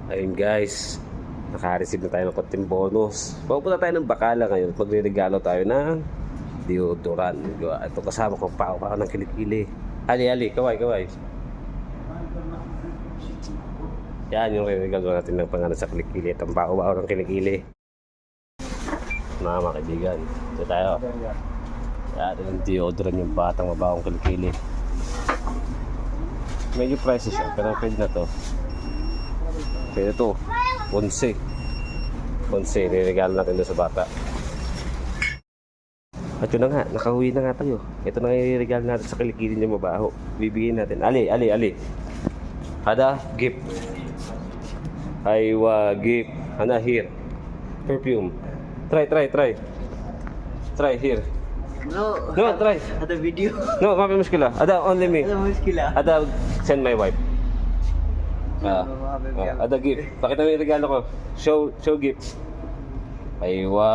Ayun guys, naka-receive na tayo ng konting bonus. Pupunta tayo ng Bacala ngayon at magre-regalo tayo ng deodorant. Ito kasama ko pa ako ng kilikili. Ali, kaway. Yan yung regalo natin ng pangalan sa kilikili. Itong bao-bao ng kilikili. Mga kaibigan, ito tayo. Yan yung deodorant, yung batang mabawang kilikili. Medyo pricey siya, pero pwede na to. Pwede to, 11. Niregalo natin doon sa bata. At yun na nga, nakauwi na nga tayo. Ito na nga yung regalo natin sa kilikili niya mabaho. Bibigyan natin. Ali. Ada, gift. Aywa, gift. Ana, here. Perfume. Try. Try, here. No, Try. ada video. No, mapi muskila. Ada, only me. Ada muskila. Ada, send my wife. Ada gift. Pakita mo yung regalo ko. Show gift. Aywa.